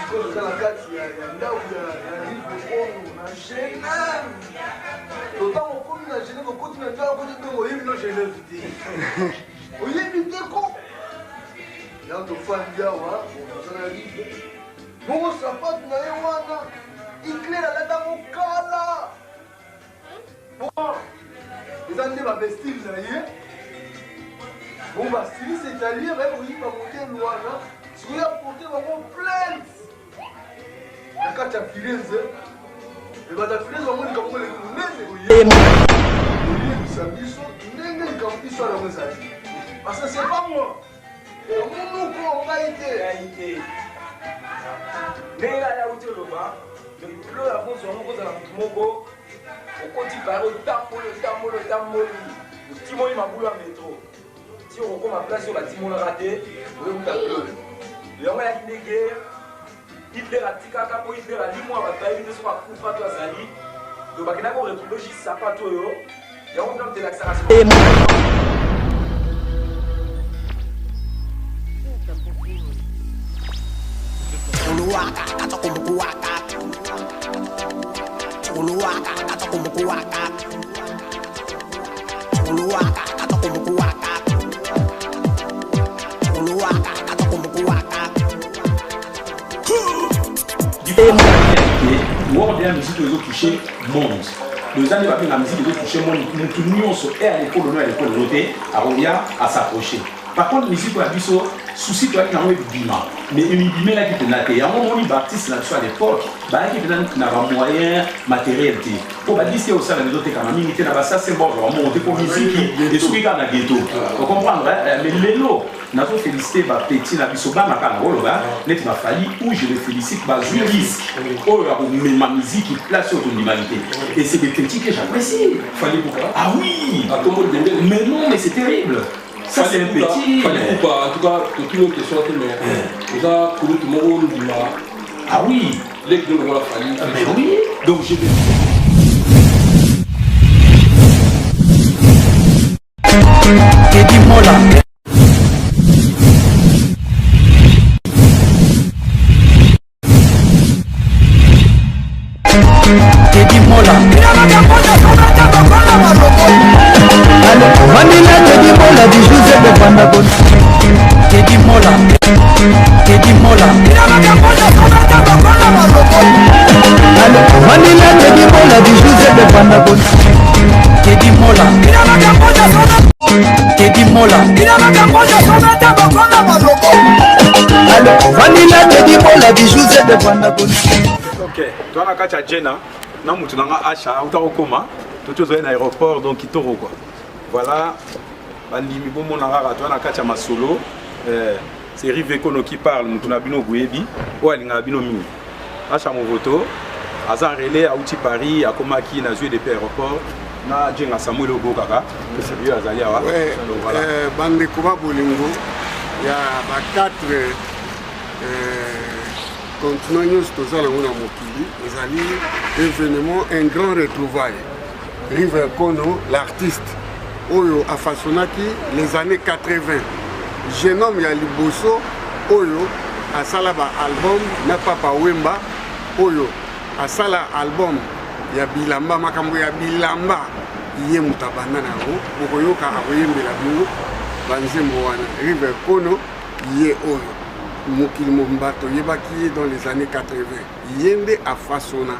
sikoyo kala kati ya ndako ya rive kongo na Genève. Totango okomi na Genève okoti na ndako kote ntongo oyebi no Genève te. Oyebi te ko. Ya tofandi awa oza na rive. Moko sapatu na ye wana Hitler alata mokala. Bon, eza nde bavestile na ye. Bon, bastilise italien bayekoyiba modele wana sikoyo aporte bango plainte na kati ya Firenze. Ebata Firenze bango likambo leki monene koyebisa biso ndenge likambo biso alango ezali. Parce que c'est pas moi. Omunuko ngai te. Ndenge ya uti oloba lo ya bonso yango kozala motu moko okoti pare otamboli otimoli mabulu ya metro ti okokoma place oyo batimolaka te oyokuta bleu yango yaki nde guerre Hitler atikaka mpo Hitler alimwa bato bayebi te soki akufa to azali do bakendaki koretrouve juste sapato oyo yango mpe motelakisaka la musique de toucher monde. Les années après la musique de toucher monde, nous tournions sur à l'école, à l'école notée, à revient à s'approcher. Par contre, musique la biso souci toi qui a envie de bima, mais une bima là qui te naté. À un moment où Baptiste là à l'époque, bah qui te n'a pas moyen matériel té. Pour bah dire aussi la méthode quand même, il était là ça c'est bon, on monter pour musique et celui qui a la ghetto. Vous comprendre mais l'élo n'a pas félicité bah petit la biso bah makana oh là, net m'a fallu où je le félicite bah juriste. Oh là ma musique qui place sur ton humanité. Et c'est des petits que j'apprécie. Fallait pourquoi? Ah oui. Mais non mais c'est terrible. Ça c'est le petit. En tout cas, toute une question mais vous avez tout le monde dit ah oui. Les deux vont la famille. Mais oui. Donc je vais. Teddy Mola. Teddy Mola. Vanilla Teddy Mola du Joseph de Vandabon. Teddy Mola. Teddy Mola. Vanilla Teddy Mola du Joseph de Vandabon. Teddy Mola. Teddy Mola. Vanilla Teddy Mola du Joseph de Vandabon. Ok, toi on a kacha Jenna, non mutu nanga acha, utakoma, tout chose à l'aéroport donc kitoro quoi. Voilà, bandimi bomo nanga toi on a kacha masolo, c'est Rive Kono qui parle, mutu na bino guebi, o alinga bino mini. Acha mon voto, azan relais à outi Paris, à Komaki na joué depuis aéroport, na Jenna Samuel Obokaka, c'est lui azali awa. Ouais, voilà. Bande Koba Bolingo, il y a 4 continuons tous à la Mokili, ils allaient événement un grand retrouvaille. Rive Kono, l'artiste, Oyo a façonné les années 80. Jeune homme Yaliboso, Oyo a salaba album, n'a pas Wemba, Oyo a sala album, ya Bilamba, Makambo ya Bilamba, Yé Mutabana Naro, Oyo ka Aroyembe la Bio, Banzembo wana, Rive Kono, Yé Oyo. Mokili Mombato yebaki dans les années 80 yende a façonna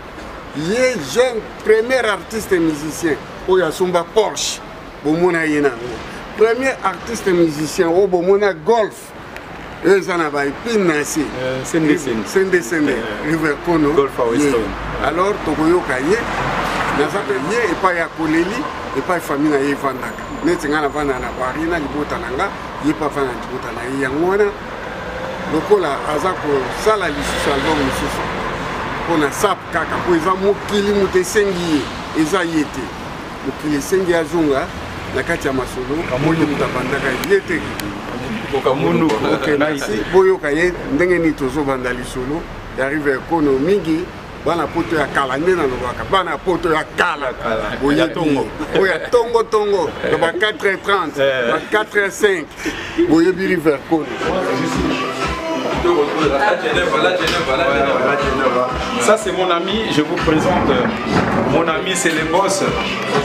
yé jeune premier artiste musicien oya somba Porsche bomona yena premier artiste musicien o bomona golf ezana ba ipinasi sende Rive Kono golf alors tokoyoka ye nazape ye et pas ya koleli et pas famille na ye vandaka netinga na vana na Paris na libota nanga ye pas vana libota na ye yangwana lokola azako sala lisusu album lisusu pona sap kaka po eza mokili moto esengi ye eza ye te mokili esengi azonga na kati ya masolo moto moto abandaka ye te boyoka ye ndenge nini tozobanda lisolo ya Rive Kono mingi bana poto ya kala nde nalobaka bana poto ya kala oya tongo ba 4h30 ba 4h05 boyebi Rive Kono Ça c'est mon ami, je vous présente mon ami, c'est le boss.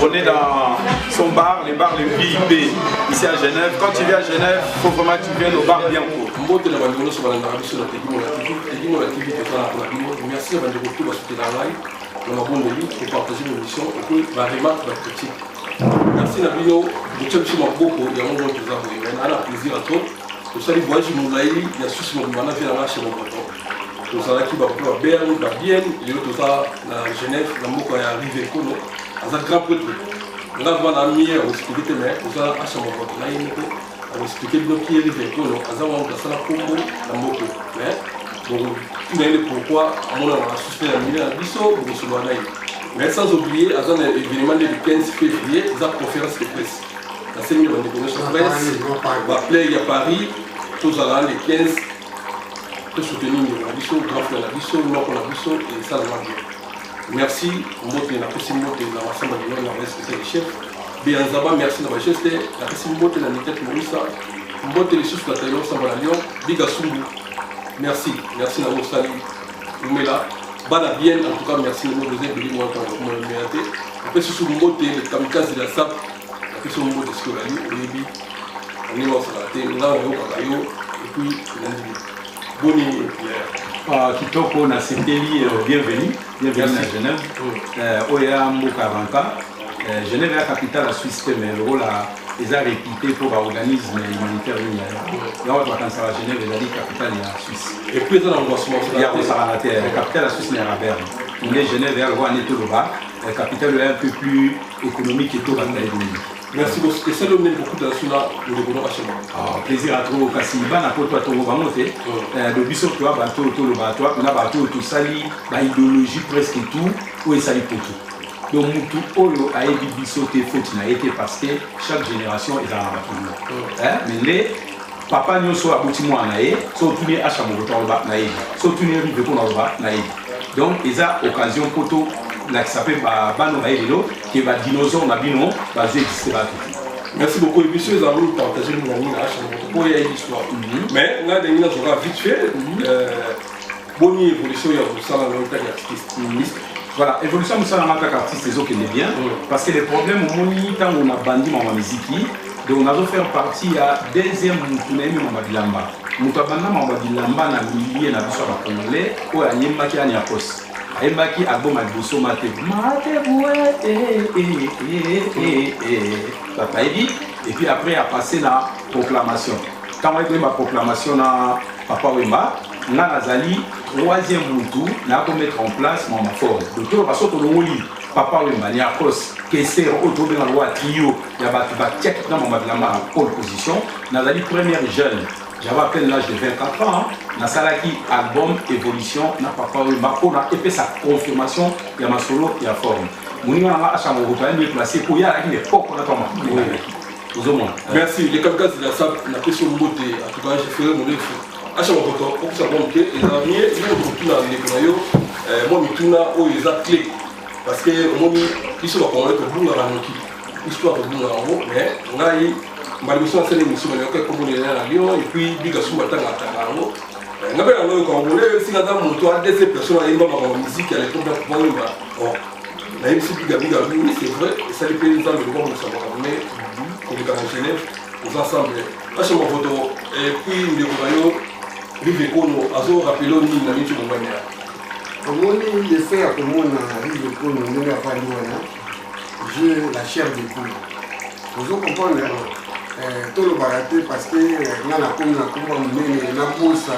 On est dans son bar, les bars les VIP ici à Genève. Quand tu viens à Genève, il faut vraiment que tu viennes au bar bien court. Merci à Bandeko pour soutenir la live, pour la bonne élite, pour partager l'émission et pour la remarque, la critique. Merci à Bino, de Tchelsi Maboko, il y a un moment que vous avez. On a un plaisir à toi. Pour ça, les voyages Moulaï, il y a Suisse Moumana, vient là chez mon pote. Pour ça, qui va à Berne, va bien, il y a tout ça, à Genève, la Moko est arrivé, à un grand prêtre. On a demandé à Mier, on expliqué, mais pour ça, à chez mon pote, là, il on expliqué qui est arrivé, à un Congo, la Moko. Donc, tout le monde pourquoi on a suspendu la milieu à Bissau, pour se voir. Mais sans oublier, à un événement du 15 février, la conférence de presse. La séminaire de connaissance presse, va plaire à Paris, tous à les 15, pour soutenir la Bissau, grand frère la Bissau, le Nord la Bissau et ça va bien. Merci, on monte la possibilité de la rassemblement de la respect des chefs. Bien Zaba, merci de la geste, la possibilité de la Niket Morissa, on monte les sous la Taillon, Samba Lyon, Biga Sumbu. Merci, merci à vous, salut. Vous mettez là. Bana bien, en tout cas, merci à vous, vous êtes venus, moi, quand vous m'avez mérité. Après, ce sont les mots de kamikaze de la SAP. Après, ce sont les mots de Scolali, au début. On est là, on a et puis, on a dit. Bonne Kitoko, na Sepeli, bienvenue à Genève. Oya Mbokaranka. Genève est la capitale de la Suisse, mais le rôle est réputé pour l'organisme humanitaire. Là, on va penser à Genève, la capitale de la Suisse. Et puis, dans l'embossement, il y a la capitale de la Suisse, c'est à Berne. On est Genève, et on est au bas. La capitale est un peu plus économique et tout. Merci beaucoup. C'est le même beaucoup de la Sula, le développement HM. Plaisir à toi, Kassiba, n'a pas toi, ton remonté. Le bisou, toi, bateau, le bateau, on a bateau, tout sali, l'idéologie presque tout, ou est sali pour tout. Donc, tout oyo a été bissoté, faut a été parce que chaque génération est dans la bâtiment. Mais les papa nous sont à bâtiment en aïe, sont tous les achats au bas naïf, sont tous les rives qu'on a au bas naïf. Donc, ils ont occasion pour tout, là qui s'appelle Bano Raïlo, qui va dinosaure, on a dit non, basé qui là tout. Merci beaucoup. Et monsieur, nous allons partager le moment pour y aller l'histoire. Mais on a des minutes vite fait. Bonne évolution, il y a pour ça dans le cas artiste. Voilà, évolution de ça dans le cas artiste, c'est ce qui est bien. Parce que les problèmes, au moment où on a bandit ma musique, donc on a fait partie à deuxième Moutounemi Mambadilamba. Moutabana Mambadilamba na milieu na biso ba congolais, ou à Nyembaki à Nyakos. Nyembaki album à Bosso Mate. Mate Papa Ebi. Et puis après, a passé la proclamation. Quand on a eu ma proclamation à Papa Wemba, on a Nazali, troisième Moutou, on a mettre en place mon forme. Donc, on va sortir le lit. Papa Wemba, Nyakos, Kesser, autour de la loi Trio, il y a des dans mon Madlama en pole position. Nazali, première jeune. J'avais à peine l'âge de 24 ans. Nasalaki, album, évolution, n'a Papa Wemba. On a fait sa confirmation, il y a ma solo, il y a forme. Mouniga n'a pas à changer, on est placé pour y aller avec les porcs, on a pas merci. Les kamikazes de la SAP, on a fait sur le mot de. En tout cas, j'ai fait mon effet. À chaque fois, pour que ça monte, et les amis, ils ont tout dans les Konayo. Moi, je suis là où ils ont clé. Parce que moi, ils sont là pour être bon dans la note. Histoire de bon dans la roue, mais on a eu. Malheureusement, c'est l'émission, on a eu comme on est à Lyon, et puis, Bigasou Matin à Tarano. On a fait un autre Congolais, si la dame monte à des personnes, il y a une musique, elle est comme ça pour moi. La MC Bigabiga, oui, c'est vrai, et ça les paysans de voir, nous sommes ramenés. On est en Genève, aux ensembles. Lâchez ma photo. Et puis, nous découvrons Rive Kono, Azo, rappelons ni Nami Tchoumbania. Comment il est fait pour moi, Rive Kono, j'ai la chair de poule. Vous comprenez tout le baraté parce que là, la commune, la commune, la bourse,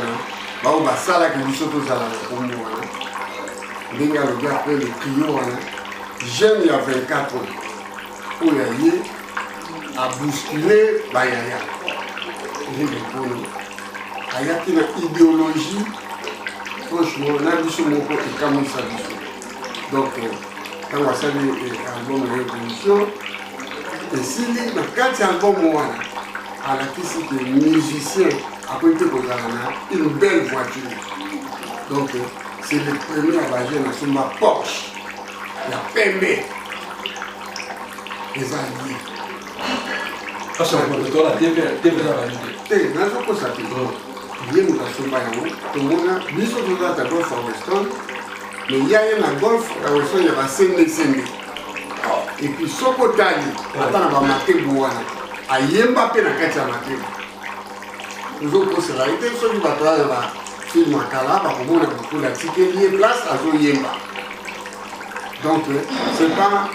on va ça là que nous sommes tous à la commune. Le gars après le trio, jeune il y a 24 ans, où il y a a bousculé Bayaya. Il y a une idéologie, franchement, là, nous sommes encore comme ça. Donc, quand on a fait l'album de révolution, et si le 4 album, à la piste de musicien, après que vous avez une belle voiture. Donc, c'est le premier à bager dans ma Porsche, la PMB, les alliés. ye moto asomba yango tomona biso tozalaka golf ya weston mais ya ye na golf ya weston ya basengesenge epuis soki otali ata na bamatebu wana ayemba mpe na kati ya matebu ozokosela ye te soki bato oyo bafilme akala bakomona bokolo atikeli ye place azoyemba. Donc c'est pas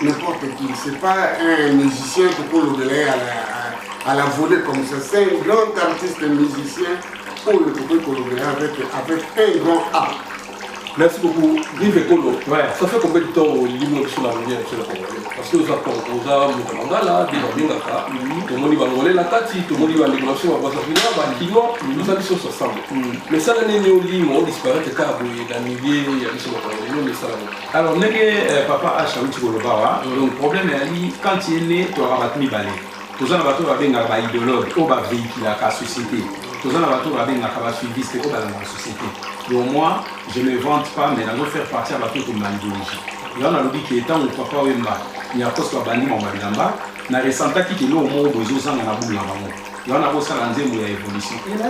n'importe qui, c'est pas un musicien qui peut le à la volée comme ça, c'est un grand artiste musicien pour le collaborer avec un grand art. Merci beaucoup. Vive Ekolo. Ouais. Ça fait combien de temps au Limo sur la rivière parce que vous avez Mangala, des Bangaka, tout le monde va voler la tati, tout le monde va négocier, on va s'affinir, nous allons sur ensemble. Mais ça, l'année au Limo, on disparaît, il y a des milliers, il y a des choses à faire. Alors, papa a changé le problème est quand il est né, tu auras battu balai. Tous les bateaux avaient un idéologue, on va véhiculer la société. Tous les bateaux avaient un suiviste, on va dans la société. Donc moi, je ne vante pas, mais je vais faire partie de la idéologie. Il y a un qui est temps où papa Wemba, il y a un poste à Bani Mambamba, il y a un ressenti qui est là au moment où ils ont un bout là-bas. Il y a un poste à l'anzé où il y a évolution. Et là,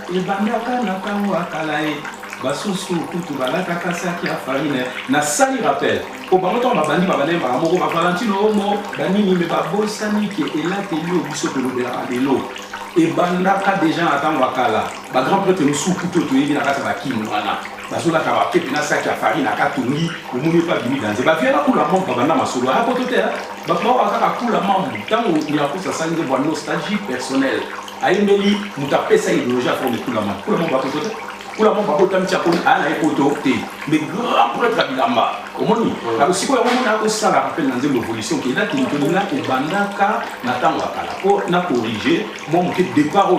il y a un bandaka na kawa kalae. Basusu kutu balaka kasaki afarine na sali rappel ko bangoto babandi babane ba moko ba Valentino mo banini me ba bosani ke elateli obiso to lobera lelo e bandaka déjà attendre wakala ba grand prêtre musu kutu to yebi na kata ba kinu wana bazola ka ba kepi na saki afarine akatungi omuni pa bimi danze ba viena kula mo babanda masolo a kotote ba ba aka kula mambu tango ni akosa sange bo nostalgie personnelle ayembeli mutapesa idéologie afro de kula mo ba kotote. Pour la mort, il y a un côté, mais grand prêtre à Bilamba. Au moins, si vous avez ça, la rappel dans une évolution qui est là, qui est là, et Bandaka, n'attend pas corriger, moi, je départ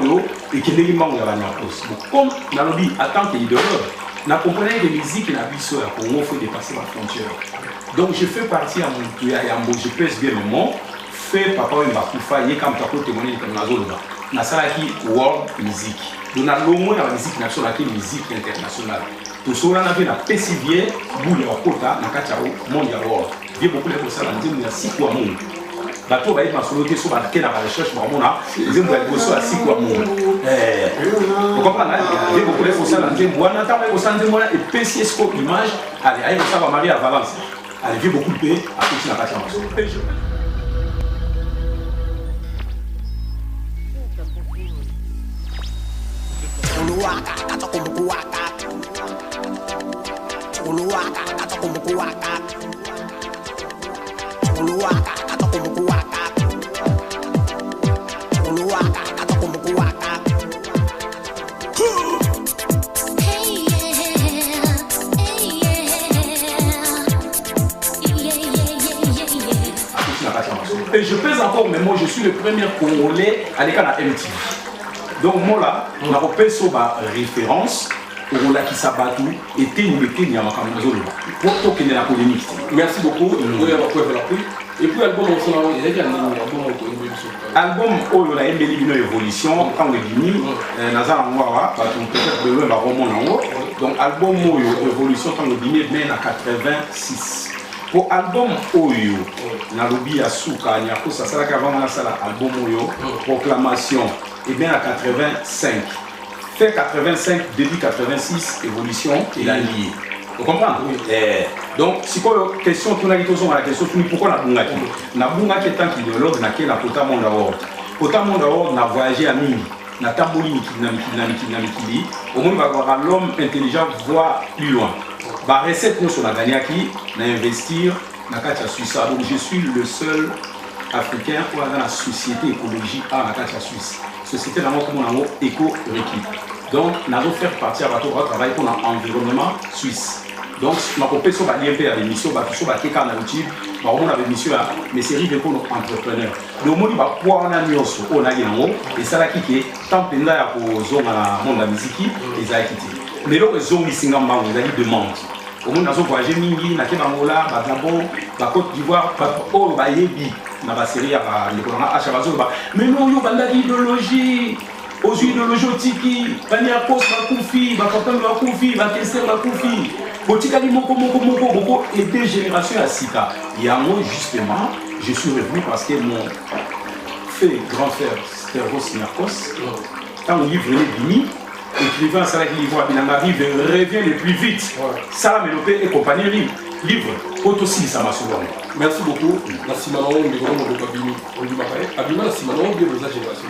et qui est l'élément de la cause. Comme dans le dit, en tant qu'idéologue, je comprends que les musiques et la vie sur la Congo faut dépasser la frontière. Donc, je fais partie à mon tuyau, je pèse bien le mot, fait papa et ma koufa, il y a comme tu as témoigné comme la zone là. Na salaki world music. Donc na lomo na musique nationale qui musique internationale. Tout cela na bien na pesivier boule ya kota na kati ya monde ya world. Bien beaucoup de ça na nzembo ya siku ya monde. Bato ba yeba solo ke so ba ke na recherche ba mona nzembo ya boso ya siku ya monde. Vous comprenez bien beaucoup de ça na nzembo wana ta ba bosa nzembo na et pesi scope image allez ayi ça va marier à Valence. Allez bien beaucoup de pays à petit na kati ya maso. Et je pèse encore, mais moi je suis le premier Congolais à l'école à MTV. Donc moi là, on a repéré sur ma référence au là qui s'abattu était une métier à ma caméra pour toquer la polémique. Merci beaucoup. Et puis l'album où la une évolution quand le dini Nazar Ngwara peut-être de loin va remonter en haut. Donc album évolution quand le dini mène à 86. Pour album Oyo, Nalobi Asuka, Nyako Sasala Kavama Sala, album Oyo, proclamation, et bien à 85. Fait 85, début 86, évolution, il a lié. Vous comprenez? Donc, si vous avez une question, la question, pourquoi Nabungaki? Nabungaki est tant qu'idéologue, n'a qu'un Pota Mondaword. Pota Mondaword n'a voyagé à Mimi, n'a tamboli Nikili, au moins, il va avoir l'homme intelligent voir plus loin. Bah, recette nous sur la Ganiaki, d'investir dans la Suisse. Donc je suis le seul Africain qui a dans la société écologie à la Suisse. Société dans mon éco-réquipe. Donc nous allons faire partie à votre travail pour l'environnement suisse. Donc ma copie sur l'IMP à l'émission, sur la Keka na YouTube, on a l'émission à mes séries de entrepreneurs. Donc on va pouvoir en amener on a et ça là qui est tant que là pour zone à monde la musique et ça quitté. Mais là les zones ici en bas vous avez demande. Au monde nous voyagé mingi na Kebangola, Gabon, la Côte d'Ivoire, oh ba yebi na ba série à l'économie à Chabazo ba. Mais non yo banda idéologie. Aux idéologies tiki, bania post ba koufi, ba papa ba koufi, ba kesse ba koufi. Botika ni moko et des générations à Sika. Et à moi justement, je suis revenu parce que mon grand frère Stervos Narcos Quand on livre les bini, écrivain, ça va être livre à Bilanga, revient le plus vite. Ça va mélopé et compagnie livre. Aussi, ça m'a souvent. Merci beaucoup. Merci Manon, mais vraiment, on dit Abima, merci Manon, bien vos générations.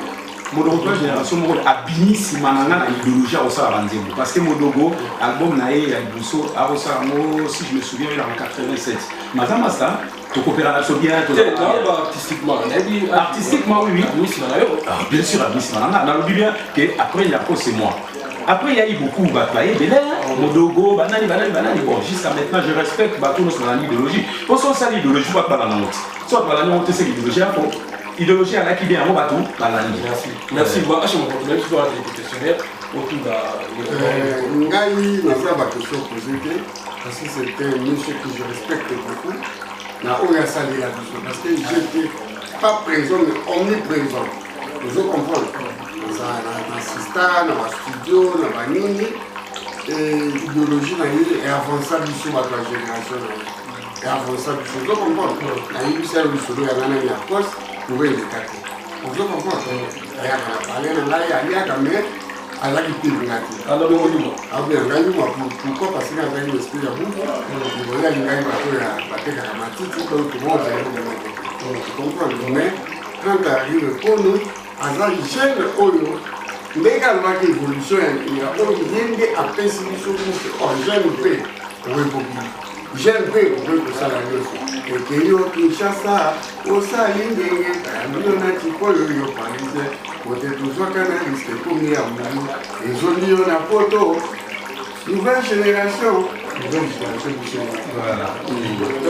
Modogo génération moko abini simananga na idéologie à osala banzembo parce que Modogo album na ye ya Liboso a osala mo si je me souviens en 87 mazama ça to coopérer na bien to artistiquement oui bien sûr abini simananga na lobi bien que après il y a quoi c'est moi. Après, il y a eu beaucoup de batailles, Modogo, banani, bon, jusqu'à maintenant, je respecte tous nos idéologies. Pour ça, l'idéologie, pas de banane. Soit banane, on sait l'idéologie, l'idéologie, elle a qui vient en bateau, banane. Merci. Moi, je vais vous poser des questionnaires autour de. Ngaï, n'a pas ma question posée, parce que c'est un monsieur que je respecte beaucoup. N'a aucun salé la question, parce que j'étais pas présent, mais omniprésent. Vous comprenez? Dans le système, dans le studio, dans la ligne, l'idéologie est avançable sur la génération. Et avançable sur le comprendre. La ligne, c'est le solo, il y a un poste, vous pouvez les capter. Vous comprenez? Il y a un palais, il y a un mec, à la qui peut alors, pourquoi? Parce qu'il y a un esprit à bout. Il y a une gagne vous comprenez? Mais quand tu arrives pour nous, Azali jeune oyo ndégalement que évolution il y a oyo à penser sur jeune peu jeune peu pour ça la et que yo Kinshasa au salingé ambiona chikoyo yo parisiens côté toujours canaliste comme il y a et joli on a photo nouvelle génération voilà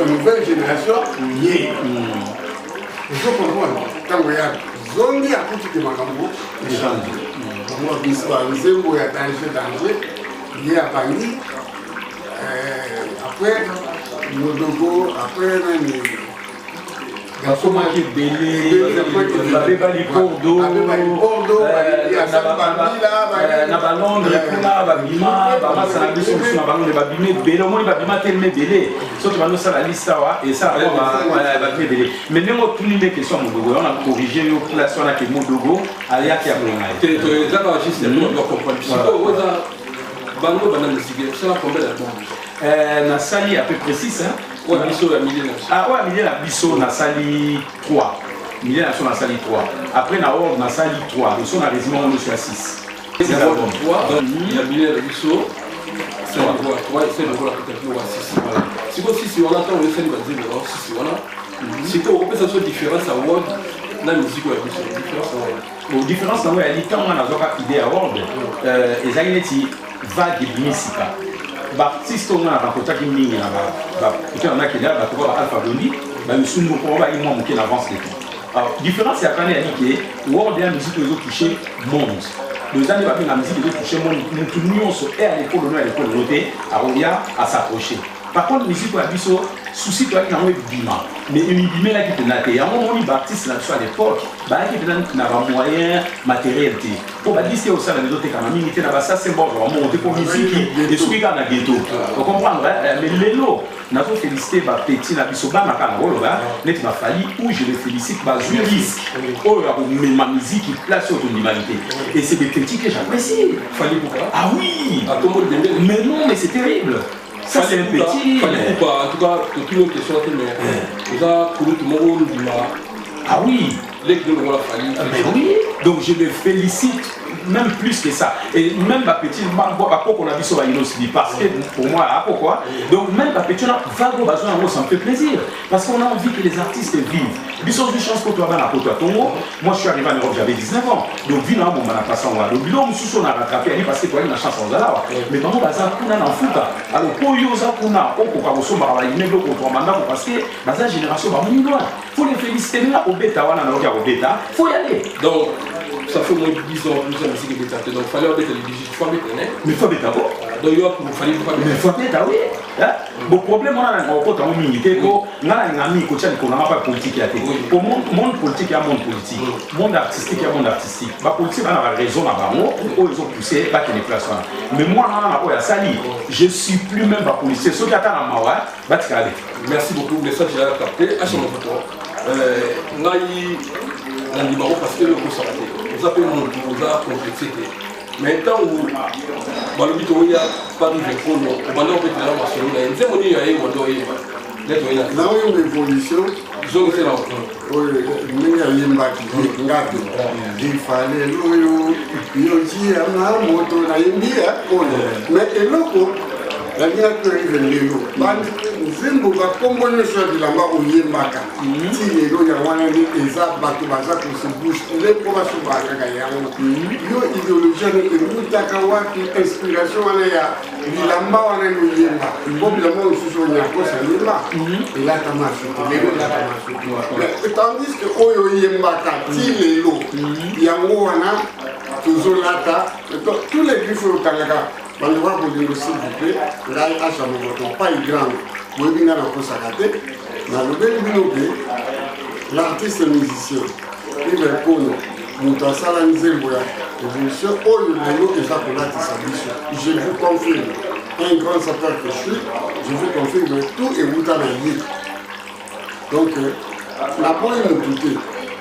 nouvelle génération il faut comprendre quand on regarde Zondi a tout de Magambo, moi, l'histoire, Zembo est danger, il est à Bangui. Après, Modogo, après, comment qui est belé, Babé Bordeaux, Nabalondre, Kuna, Babima, Babasa, Babimé, Belé, au moins Babima tellement belé. Sauf que nous avons la liste et ça va belé. Mais nous avons toutes les questions Modogo. On a corrigé nos places, on a que Modogo, Alia qui a besoin. Tu es d'accord, juste pour comprendre. Bango banane musique, ça va combien d'albums? Na sali à peu près 6 hein. Ouais, Bisso la millier. Ah ouais, millier la Bisso na sali 3. Millier na na sali 3. Après na Org na sali 3. Nous sommes à résumé on est à 6. C'est l'album 3. Il y a millier la Bisso. C'est le roi 3 et c'est le roi peut-être le roi 6. Si vous si on attend le sali va dire non, si voilà. Si vous repérez ça soit différence à Org, la musique ouais Bisso différence à Org. Bon différence na ouais, quand on a zoka idée à Org, ezaliti vague misika. Baptiste on a rencontré qui mingi na ba peut-être on a qui là ba ko ba Alpha Blondy ba musumu ko ba moi mon qui avance les tout. Alors différence c'est quand il a dit que World de la musique ils ont touché monde. Les années la musique ils ont touché monde tout nous sur à l'école à l'école noté à Roya à s'approcher. Par contre musique pour Bisso souci toi qui n'avait bima mais une bima là qui te naté à un moment Baptiste là à l'époque bah qui n'a pas moyen matériel pour ba dire au sein de l'autre quand même il était là ça c'est bon on monter pour musique et celui qui a dans ghetto vous comprendre mais l'élo n'a pas félicité ba petit na Bisso ba na kana rolo ba net m'a fallu où je le félicite ba juriste oh ma musique qui place sur l'humanité et c'est des critiques que j'apprécie Fallait pourquoi ah oui mais non mais c'est terrible. Ça c'est un petit. En tout cas, toutes les questions mais vous avez tout le monde dit ah oui. Les qui nous ont fallu. Mais oui. Donc je le félicite même plus que ça. Et même ma petite, on a vu sur la parce que pour moi, pourquoi? Donc même ma petite, ça me fait plaisir. Parce qu'on a envie que les artistes vivent. Bisous de chance pour toi, moi je suis arrivé en Europe, j'avais 19 ans. Donc vu là, on a passé en Europe. Donc bilan, on a rattrapé parce que toi, il y a une chance en Zala. Mais maman, ça, on a un foot. Alors pour eux, ça, on a, parce que la génération va venir loin. Il faut les féliciter là au bêta, il faut y aller. Donc, ça fait moins de 10 ans plus de musique d'État. Donc, il fallait mettre les digites. Il faut mettre les mais il faut mettre d'abord. Donc, il fallait pas mettre. Mais il faut mettre, oui. Le problème, on a un gros côté en unité. On a un ami qui n'a pas politique. Pour monde politique, il y a monde politique. Monde artistique, il y a monde artistique. La politique, on a raison à Bango. Ils ont poussé, pas qu'il y ait place. Mais moi, on a sali. Je ne suis plus même pas policier. Ceux qui attendent à Mawa, merci beaucoup. Le message est capté. À ce moment-là, on a eu un numéro parce que le coup s'arrête. oza mpe moto oza complexité mais ntango balobi toya paris vekono obanda obetela masolo na ye nzembo nini yayeba nde oyeba nde toyena naoyemba évolution zongisela oyo ndenge ayembaki ngapi ifalelo oyo yojiama moto nayembi oyo mais eloko nalingaki oyive lelo nzembo bakombo nyonso ya bilamba oyembaka ti lelo yango wana nde eza bato baza kosebouche nde mpo basobaka kaka yango yo idéologie wana emutaka wapi inspiration wana ya bilamba wana nde oyemba mpo bilamba mosusu oyo nyakosa yemba elatama soki lelo elatama soki tandis ke oyo oyembaka ti lelo yango wana tozolata tous les griffe oyo otangaka bandeko kolingo s'il vous plaît ngai achama votre paille grande boyebi ngai nakosaka te nalobeli bino mpe l'artiste musicien Iver Kono moto asala nzembo ya évolution oyo lelo eza kolatisa biso je vous confirme un grand sapeur que je suis je vous confirme tout ewuta na ye donc naboyi motu te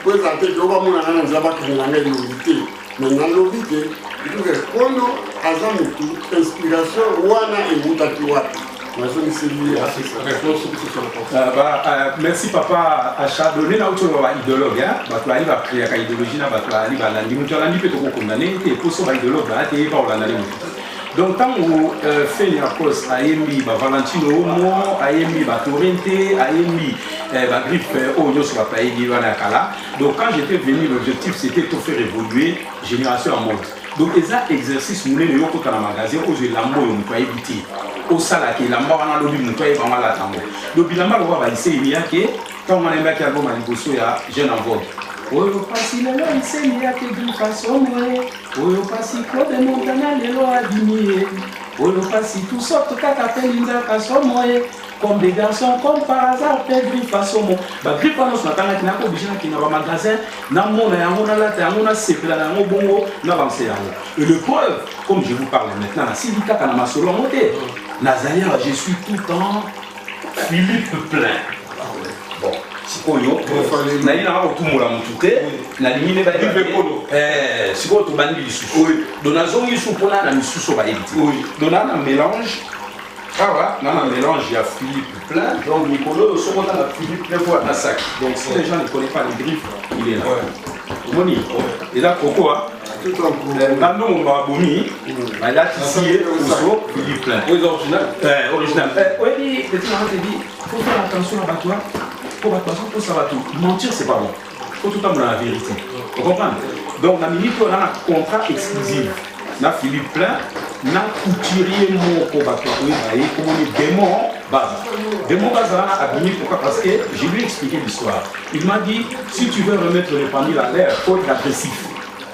po eza te ke obamona nga na nzela bakende na ngai elobi te mais nalobi te Iver Kono aza motu inspiration wana ewutaki wapi merci papa Acha donné na autre idéologue bato ali ba créer ka idéologie na bato ali ba landi mutu landi pe to ko condamner te pour so ba idéologue ba te ba olanda ni donc tant où fait la cause ayemi ba Valentino Omo ayemi ba Torrente ayemi ba griffe o yo so ba paye wana kala donc quand j'étais venu l'objectif c'était de faire évoluer génération en mode donc eza exercice munene yo ko kana magasin o je lambo yo mutwa ebiti au salaki lamba wana lobi mutwa eba mala tambo do bilamba lo ba ise yake quand on aimba ki album aliboso ya jeune en vogue oyo pasi lelo ise yake d'une façon moi oyo pasi Claude Montana lelo adimie oyo pasi tout sorte kaka pelinda façon moi comme des garçons, comme par hasard, peut-être une façon. Bah, griffe à nous, on a un obligé qui n'a pas magasin, n'a mon on a la terre, on a c'est là, on a bon, on a avancé. Et le preuve, comme je vous parle maintenant, la syndicat à ma solo monté. Nazaire, je suis tout le temps Philippe plein. Bon, si on y a, n'a rien à tout le monde n'a limité pas de polo. Si on a tout sous. Oui. Donc, on a sous pour la mission sur la éviter. Oui. Donc, on a un mélange. Ah ouais, non, mélange, il y a Philippe plein, donc Nicolas, ce qu'on a Philippe plein pour un sac. Donc si les gens ne connaissent pas les griffes, il est là. Moni, et là, pourquoi maintenant, on va boumi, il a tissé, Philippe plein. Oui, original. Original. Oui, le petit marin te dit, il faut faire attention à toi. Pour attention, pour ça va tout. Mentir, c'est pas bon. Il faut tout le temps dire la vérité. Vous comprenez? Donc, la minute, on a un contrat exclusif. Na Philippe plein, na couturier mon combattant, comment les démons base. Démon base a abîmé pourquoi? Parce que je lui ai expliqué l'histoire. Il m'a dit si tu veux remettre les familles à l'air, il faut être agressif.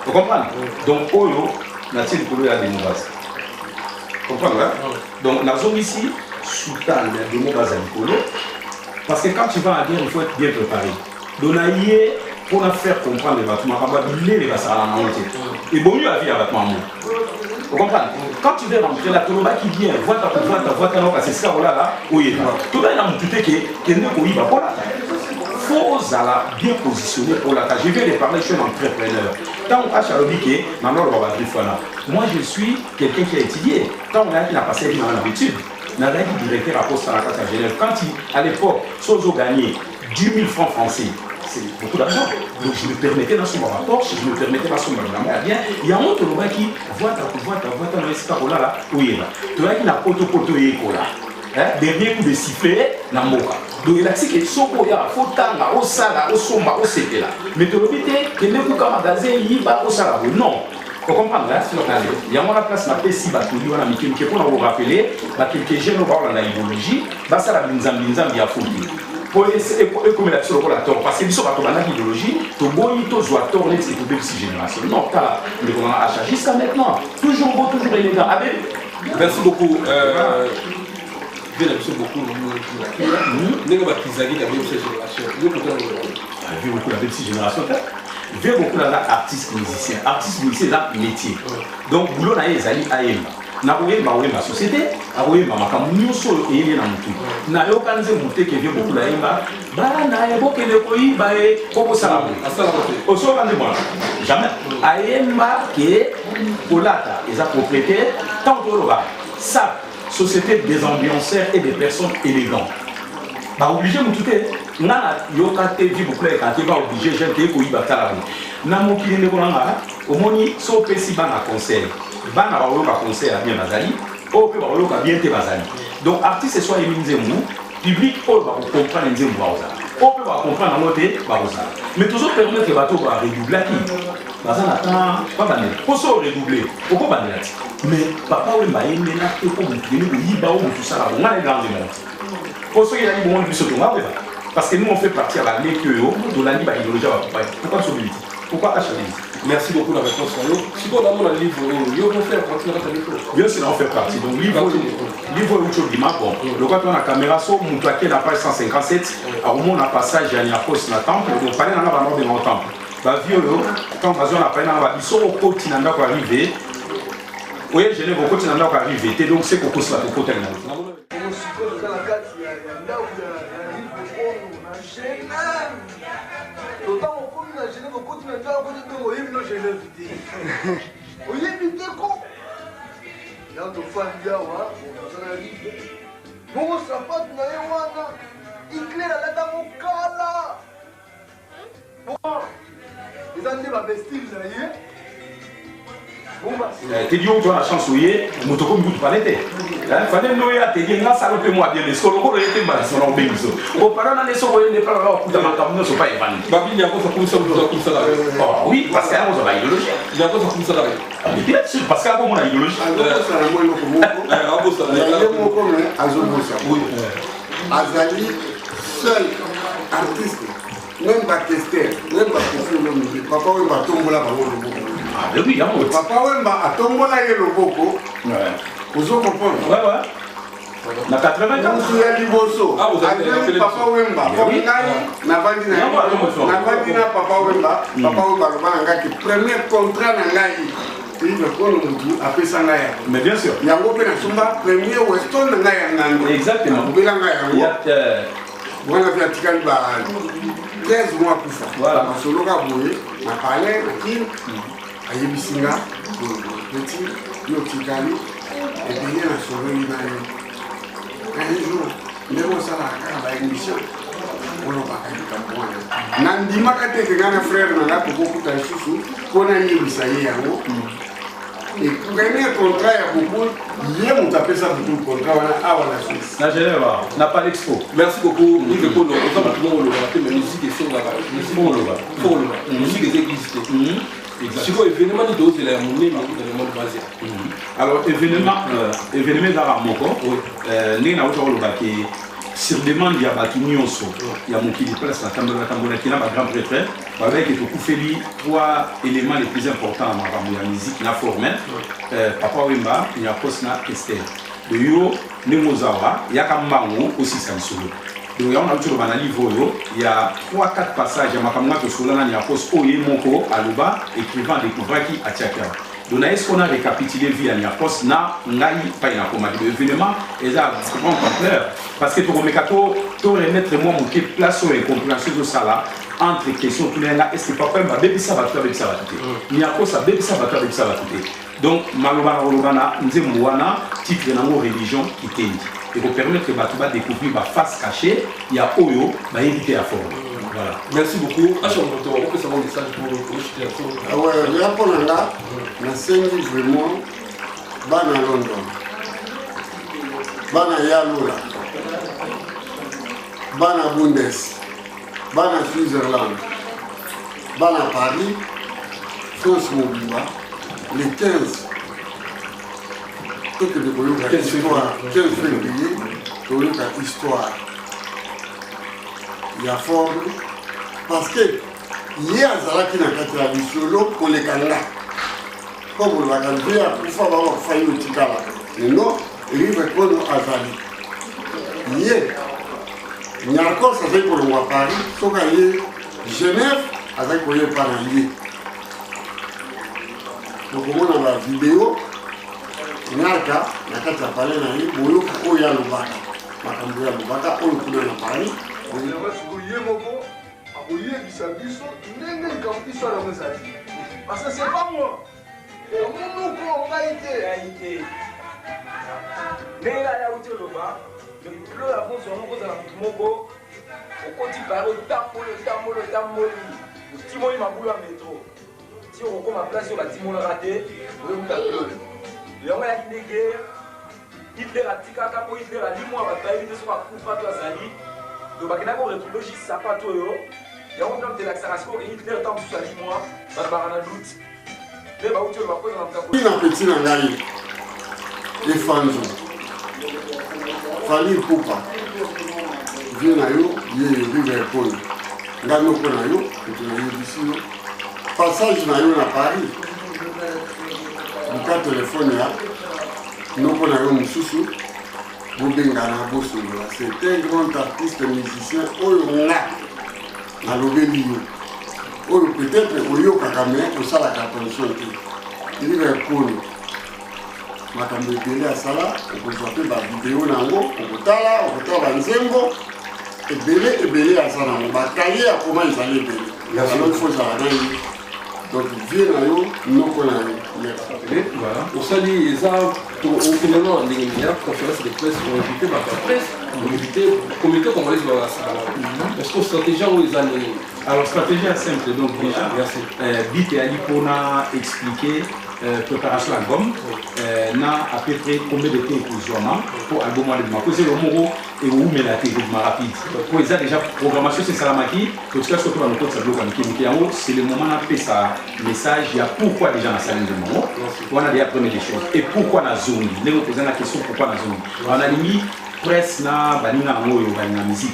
Vous comprenez? Donc, Oyo, n'a-t-il pour la démon base. Vous comprenez? Donc, la zone ici, Soutan, les démons base à Nicolo. Parce que quand tu vas à la guerre, il faut être bien préparé. Donc, pour faire comprendre les bâtiments, il est les bâtiments à la montée. Et bon, mieux à vivre avec moi. Vous comprenez? Quand tu veux rentrer la toloba qui vient, vois ta c'est ça, là, oui, tout le monde a qui est né pour y va. Faut bien positionner pour la tâche. Je vais les parler, je suis un entrepreneur. Tant qu'on a chalobiqué, maintenant on va voir. Moi, je suis quelqu'un qui a étudié. Tant on a qui n'a passé vie dans l'habitude, on a dit directeur à poste à la carte à Genève. Quand à l'époque, Sozo gagnait 10 000 francs français. C'est beaucoup d'argent. Donc je me permettais dans son rapport, je me permettais dans son bien. Il y a un autre qui voit dans l'espace là, oui, là. Tu vois qu'il n'a pas de là. Dernier coup de sifflet, na moka. Donc il a dit que soko ya fotanga, au sala, au somba, au sete là. Mais tu l'obité que ne peut pas magasin il va au sala. Non. Vous comprenez là? Il y a la place na pesi batuli wana mikiki pour vous rappeler, ba quelques jeunes au bord la idéologie, ba ça la binzam ya fouti. Pour essayer comme la sur la tort parce que ils sont pas dans l'idéologie, to boni to zo tort net c'est pour ces générations. Non, t'as le comment achat jusqu'à maintenant, toujours beau, toujours élégant. Merci beaucoup. Merci beaucoup. N'est-ce pas qu'ils aillent la même génération? Vu beaucoup la même génération. Vu beaucoup l'artiste musicien. Artiste musicien, là, métier. Donc, boulot là, ils allaient à elle. na koyemba koyemba société akoyemba makambo nyonso oyo eyeli na motu nayoka nzembo te ke vie beaucoup nayemba bana ebokende koyiba ye kokosala boye osoyoka nzembo wana jamais ayemba ke kolata eza propriétaire tant toloba ça société des ambianceurs et des personnes élégantes ba obligé motu te nga yoka te vie beaucoup ekaka te ba obligé jeune te koyiba tala na mokili ndeko nanga omoni so opesi bana conseil bana baoyoka conseil ya bien bazali oyo mpe baoyoka bien te bazali donc artiste soit yemi nzembo public oyo bakocomprendre nzembo bakozala oyo mpe bakocomprendre yango te bakozala mais tozopermettre bato baredoublaki baza na temps babandela mpo so oredouble okobandela ti mais papa oyo bayembela te mpo motu yeni koyiba oyo motu osala bonga na grande monde mpo soki ezali bongo biso tonga koyeba parce que nous on fait partie à la leki oyo tolandi baidéologie ya bapapa pourquoi sobiliti pourquoi achaliti. Merci beaucoup la réponse. Si on a mon livre, on fait partie de la livre. Bien sûr, on fait partie. Donc, livre où tu dis, bon, le quand on a la caméra, so, mon toit la page 157, au moment on a passage, il y a un poste dans le temple, donc, parler dans la mort de mon temple. La vie, quand on a parlé dans la ils sont au continent qui arrivé. Oui, je n'ai pas au continent qui arrivé. Donc, c'est qu'on se la côté de nous. T'es dit où tu as la chance où il est, mon toco me pas l'été. Fallait nous à te dire, non, ça ne moi bien, les solos, on était mal, on a béni. Au parlant des solos, il n'est pas là pour ta main, ne sont pas évanoui. Babine, il y a quoi ça comme ça? Oui, parce qu'à on a l'idéologie. Il y a quoi ça comme ça? Mais bien sûr, parce qu'à on a l'idéologie. Azali, seul artiste, même Bakester, même Bakester, papa oui, Batombola, Ah, oui, il y a un papa oui, Batombola, il y a le boko. Vous comprenez? Ouais, ouais. Na 80 ans. Vous avez dit Bosso. Ah, vous avez dit Papa Wemba. Nabandina Papa Wemba. Papa Wemba, le premier contrat Nangaï. Mais bien sûr. Il y a un premier Weston Nangaï. Exactement. Il y a 13 mois pour ça. Voilà. Solo Kaboué, on a parlé, à Yebisinga, petit, Yotikali, et bien la Solo un jour, nous avons une émission. Nandima kate ke ngana frère nanga beaucoup ta chouchou kona yebisa ye yango et gagner contrat ya beaucoup hier on tapé ça beaucoup contrat wana awala Suisse na Genève na pas l'expo. Merci beaucoup Yves Kono on va tout le rappeler mais musique est sur la musique est existée. Si vous événement de dose la monnaie dans le monde basé. Alors événement d'Aramoko ni na autour le baquet sur demande il y a batu nyonso il y a mon qui déplace la tambola qui n'a pas grand prêtre avec et tout fait trois éléments les plus importants dans la musique na formel papa Wemba il y a Posna Esther de yo Nemozawa il y a Kambango aussi Sansolo. Donc il y a un autre livre il y a 3-4 passages il y a makamwa to solana ni apos oye moko aluba écrivain découvert qui atiaka. Donc est-ce qu'on a récapitulé via ni apos na ngai pas ina comme événement et ça prend ampleur parce que pour mekato to remettre moi mon place sur incompréhension de ça là entre questions tout là est-ce que papa va bébé ça va tout ni apos ça bébé ça va tout donc malobana nzemwana titre na religion qui tendi et pour permettre que Batouba découvrir ma face cachée, il y a Oyo, va éviter la forme. Voilà. Merci beaucoup. On peut savoir le message pour l'utilisation. Ah ouais, là pour là, la scène vraiment, Bana London, Bana Yalola, Bana Bundes, Bana Switzerland, Bana Paris, France Mobiba, les 15. Que de Boyoka histoire, 15 février, Boyoka histoire. Il y a forme parce que hier, Zalaki n'a pas été solo pour les Canada. Comme vous l'avez dit, pour faire avoir failli au Tikala. Et non, il va prendre Azali. Hier, il y a encore ça fait pour le roi Paris, sauf qu'à Genève, avec le Paris. Donc, on a la vidéo. Ngarka, na kati ya pale na ye, boyoka oyo ya lobaka. Makambo ya lobaka oyo kuna na Paris. Parce que c'est pas moi. Mon a été. Mais là, il y a où le bas. Le plus avant, son nom, c'est la Mogo. Au quotidien, le tambour. Le Timon, il m'a boulé en métro. Si on recommence ma place sur la Timon raté, on va me il y a une guerre. Hitler a tika kapo Hitler a dit moi va tailler sur la coupe à Zali. Donc bah qu'on a retrouvé juste ça pas tout yo. Il y a un plan de l'accélération et Hitler tant sous Zali moi va barana doute. Mais bah où tu vas poser dans ta Il a petit dans Ngali. Les Fanzo. Fali Poupa. Viens na yo, il rive Paul. Ngano ko na yo, tu na yo d'ici yo. Passage na yo na Paris. Le téléphone là. Nous connaissons Moussoussou, Boubengana Bossoula. C'est un grand artiste musicien, Oyonga, à l'Obélio. Peut-être Oyo Kakame, pour ça la attention. Il est connu. Makambo Ebele à Sala, on peut jouer la vidéo Nango, on peut la Nzengo, Ebele à Sala, on va tailler à comment ils allaient Ebele. Alors il faut ça. Donc, viens à nous, nous connaissons. Voilà. Pour ça, les arbres, finalement, les conférences de presse ont invité ma presse, ont invité le comité congolais de la salle. Est-ce que stratégie ou les années? Alors, stratégie est simple. Donc, déjà, Bit et Ali pour expliquer préparation album, na à peu près combien de temps pour album de ma cause le moro et où mais la télé rapide. Pour ça déjà programmation c'est Salamaki, que tu as surtout dans le code ça bloque c'est le moment d'appeler ça message, il y a pourquoi déjà dans la salle de moment, on a déjà première des choses et pourquoi la zone. Les gens posent la question pourquoi la zone. On a mis presse na banina moyo banina musique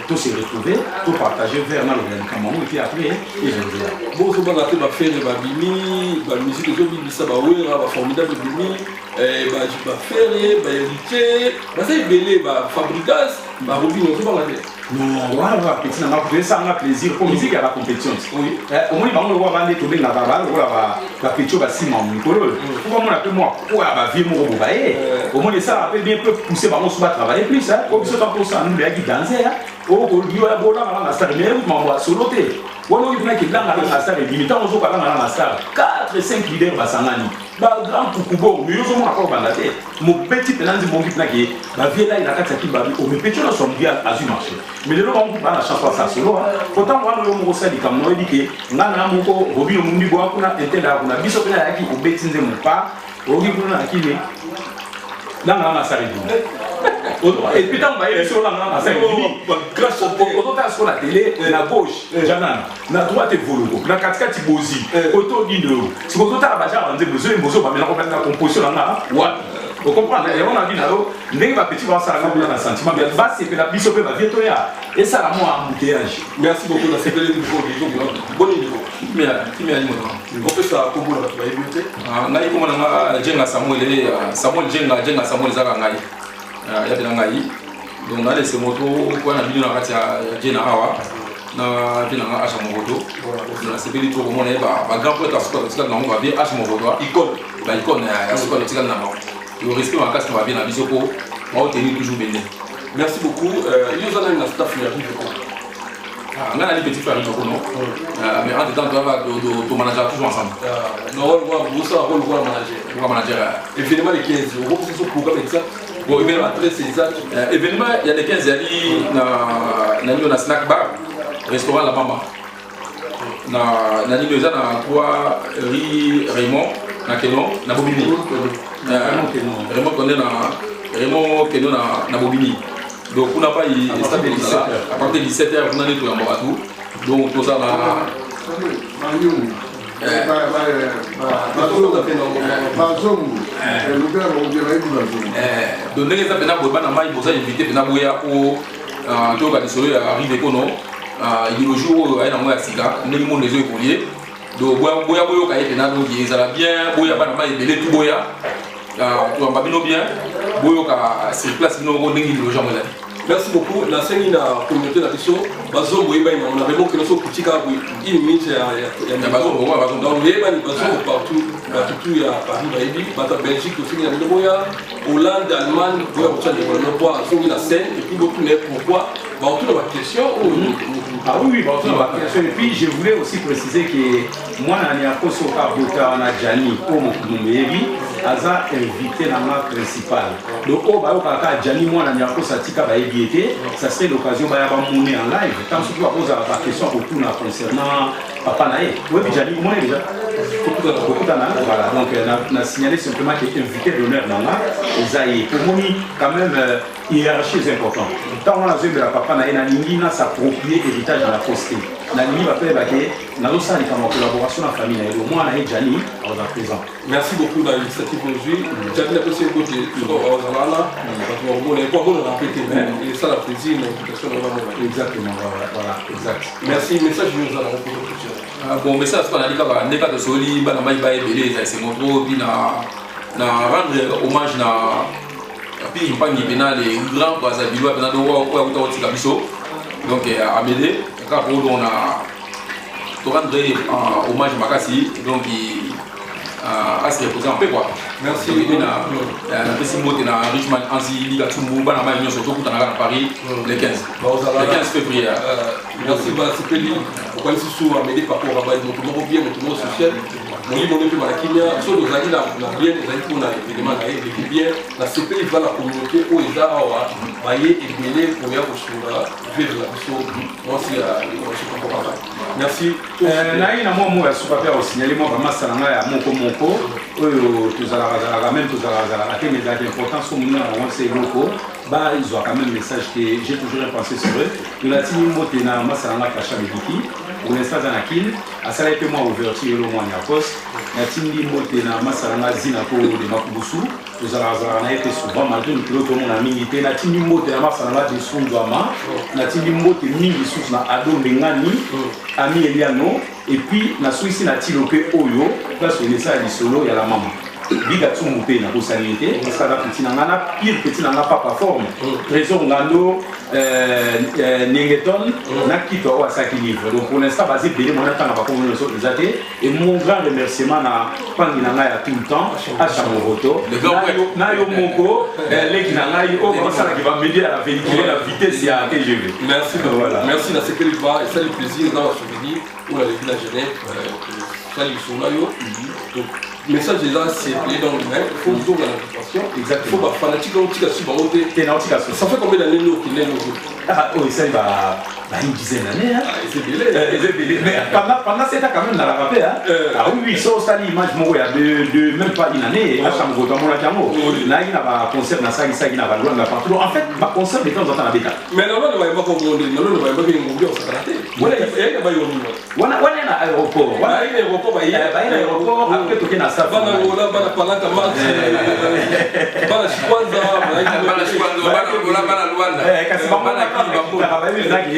tout se retrouver tout partager vers na le camon et puis après et je bon so banga te ba faire ba bimi ba musique zo bimi ça ba wera ba formidable bimi ba tu ba faire ba héritier ba c'est belé ba fabricage ba robino so banga te non voilà petit na ma ça un plaisir pour musique à la compétition oui au moins ba on va vendre tout na ba la petite ba si mon micro pour moi un moi quoi ba vie mon robot au moins ça peut bien peu pousser ba on se va travailler plus hein comme ça pour ça nous les danser hein au lieu à bola na star mais moi solo te wano ibna ki blanga na star et limitant ozo ka na star 4 5 leaders basangani ba grand kukubo mais ozo mo akoro banda te mo petit penanzi mo ngipna ki ba vie là il a kati ki ba o me petit na son bien à du marché mais le long on ba na chance ça solo pourtant moi no mo sali kam no edike ngana mo ko hobby mo ndi bo akuna entenda kuna biso pena yaki o betinze mo pa o ngi kuna akile na star et puis tant que sur la grâce au la télé la gauche janana la droite est volo la katikati bozi auto dindo si vous avez besoin de besoin bozo ba mena ko na composition na wa vous comprenez et on a dit là ndenge ba petit ba ça na sentiment bien bas c'est que la biso pe ba vieto ya et ça la moi embouteillage merci beaucoup dans cette belle vidéo bonne vidéo qui m'a dit on peut ça pour vous la bibliothèque ngai ko na jenga Samuel jenga Samuel zaka ngai ya bina ngai donc na laissé moto ko na bino na kati ya jena awa na bina nga asha moto na sebeli to mo na ba grand poète asiko tika na mo ba bien asha moto icône ya asiko tika na mo le respect en casse va bien na biso ko on tenir toujours bien merci beaucoup il y a un staff là on a les petits frères non mais en dedans to manager toujours ensemble non on va vous ça on va manager évidemment les 15 euros c'est ce programme exact. Bon, événement très exact. Événement, il y a des 15 années na snack bar, restaurant La Mama. Na nino za na quoi Raymond na Kenon na Bobini. Raymond connaît Raymond Kenon na Bobini. Donc on n'a pas à partir de 17h on a nettoyé en tout. Donc tout ça na donc ndenge eza pena boye bana mai boza invité pena boya o toyoka lisolo ya arrive kono le jour oyo aye nango ya sika ndenge monde ezo évoluer donc boya boyoka ye pena donc ezala bien boya bana mai ebele tu boya toyamba bino bien boyoka sur place bino ndenge idéologie yango ezali Merci beaucoup. La scène de la communauté de la question, on a vraiment que nous sommes critiqués à une minute. Il y a partout, il y a Paris, Belgique, Hollande, Allemagne, la scène, et puis beaucoup pourquoi. Tout dans ma question. Ah oui, tout dans ma question. Et puis je voulais aussi préciser que moi, je suis Gianni, Aza invité dans ma principale. Donc, Gianni, moi, ça serait l'occasion de monter en live. Tant que tu vas poser la question concernant Papa Naé. Oui, Gianni, comment est déjà? Voilà, donc on a signalé simplement qu'il est invité d'honneur dans la Esaïe. Pour moi, quand même, hiérarchie est importante. Tant on a besoin de la Papa Naé, Nani n'a s'approprié l'héritage de la posté. Nani va faire en collaboration dans la famille. Au moins, on a Gianni, on va présent. Merci beaucoup dans l'initiative aujourd'hui. Gianni a passé un côté sur Ozalana. On a répété, mais ça la plaisir, l'invitation de la Exactement, voilà, exact. Merci, message de nous allons bon message qu'on a dit là n'est pas de soli bana mai ba ebele c'est mon trop puis na rendre hommage na puis mpani bena les grands Brazzaville bena do wa uta tika biso donc Amédée quand on a to rendre hommage makasi donc à se reposer un peu quoi. Merci na petit mot na Richmond Anzi Liga Tumbu bana mai nyo surtout dans Paris le 15 février. Merci c'est que pourquoi ici sous Amédée par rapport à notre bien notre social mon livre on est mal Kenya sur nos amis la bien les amis pour na évidemment les bien la CP va la communauté au eza awa baye et mêler pour ya kusura vivre la mission moi c'est merci na ina moi super père signaler moi vraiment ça na moko oyo tozala même tozala que mais l'importance au moment on c'est locaux bah ils ont quand même message que j'ai toujours pensé sur eux de la tini moté na masala kasha mediki pour l'instant dans la kin à ça là que moi ouverture le mois na poste na tini moté na masala zina ko de makubusu tozala na été souvent malgré que tout le monde a milité na tini moté na masala de Sundwama na tini moté mingi sous na ado ngani ami Eliano et puis na Suisse na tilope oyo place on est ça les solo il y a la maman biga tsumupe na kosanité parce que la petite nana pire petit nana papa forme trésor ngando Ningeton na kito wa saki livre donc pour l'instant basé belé mon temps na ba communauté exacté et mon grand remerciement na pangi na ya tout le temps à Chamoroto na yo moko les nana yo comme ça qui va m'aider à véhiculer la vitesse à TGV. Merci voilà. Merci la sécurité et ça le plaisir dans la souvenir ou la ville à Genève ça les sont là yo donc message là c'est dans le même il faut toujours l'invitation exactement il faut pas fanatique ça fait combien d'années nous qu'il est nous ah oui ça va une dizaine d'années hein c'est belé mais pendant cette quand même dans la rappel hein ah oui ça ça l'image moi il y a de même pas une année à Chamoroto dans mon camo là il y a pas concert dans ça il y a pas loin là partout en fait ma concert de temps en temps la bêta mais non on va pas comprendre non on va pas bien comprendre ça raté voilà il y a pas yo wana na aéroport wana ile aéroport ba aéroport après toke na ça bana wala bana palaka maji bana shikwanza bana Luanda kasi bana ba hivi zaki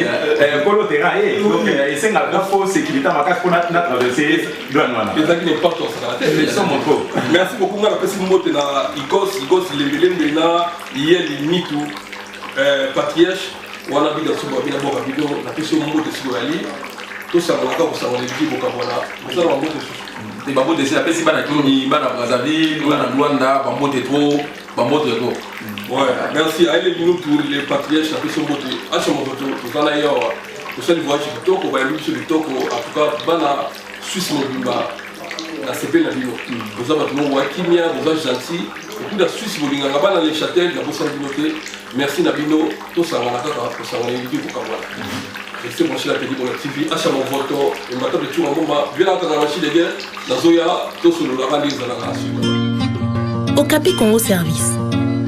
polo terrain donc isenga la force sécurité makasi pour na traverser douane wana ezaki ne pas ça raté merci beaucoup ngala pesi mote na igos lembelembe na yeli mitu patriarche wana biga suba bina boka bido na pesi mote sigoli tout ça on va ça on est dit boka voilà ça on va mote des bambos de la pesi bana kini bana Brazzaville bana Luanda bambote trop ouais merci à les minutes pour les patriarches la pesi mote à ce moment tout ça là yo tout ça le voyage du toko ba lui sur le toko en tout cas bana Suisse mobimba la CP la bino vous avez tout wa kimia vous êtes gentil et puis la Suisse bolinga bana les châtel la bossa communauté merci Nabino tout ça on a pour ça on est invité pour Kavala c'est mon cher petit pour la TV à chaque voto et maintenant de tout le monde vient dans la machine de guerre dans Zoya tout sur le rallye de la nation Okapi Congo Service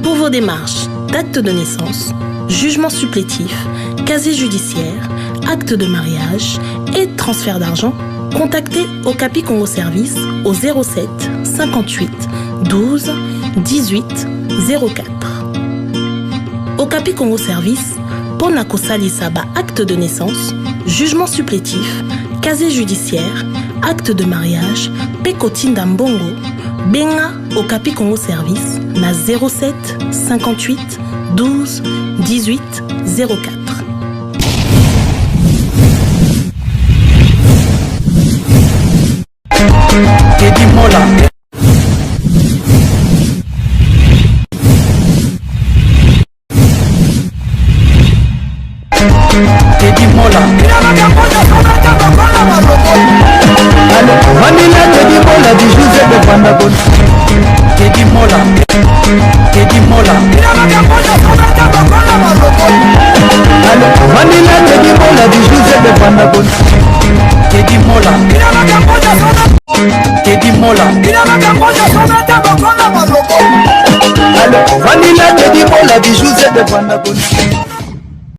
pour vos démarches d'acte de naissance, jugement supplétif, casier judiciaire, acte de mariage et transfert d'argent, contactez Okapi Congo Service au 07 58 12 18 04. Okapi Congo Service pour Nakosali Saba acte de naissance, jugement supplétif, casier judiciaire, acte de mariage, Pekotin Dambongo, Benga Okapi Congo Service na 07 58 12 18 04. Teddy Mola. Teddy Mola. Vanilla Teddy Mola du José de Vandabon. Teddy Mola. Teddy Mola. Vanilla Teddy Mola du José de Vandabon. Teddy Mola. Teddy Mola. Vanilla Teddy Mola du José de Vandabon.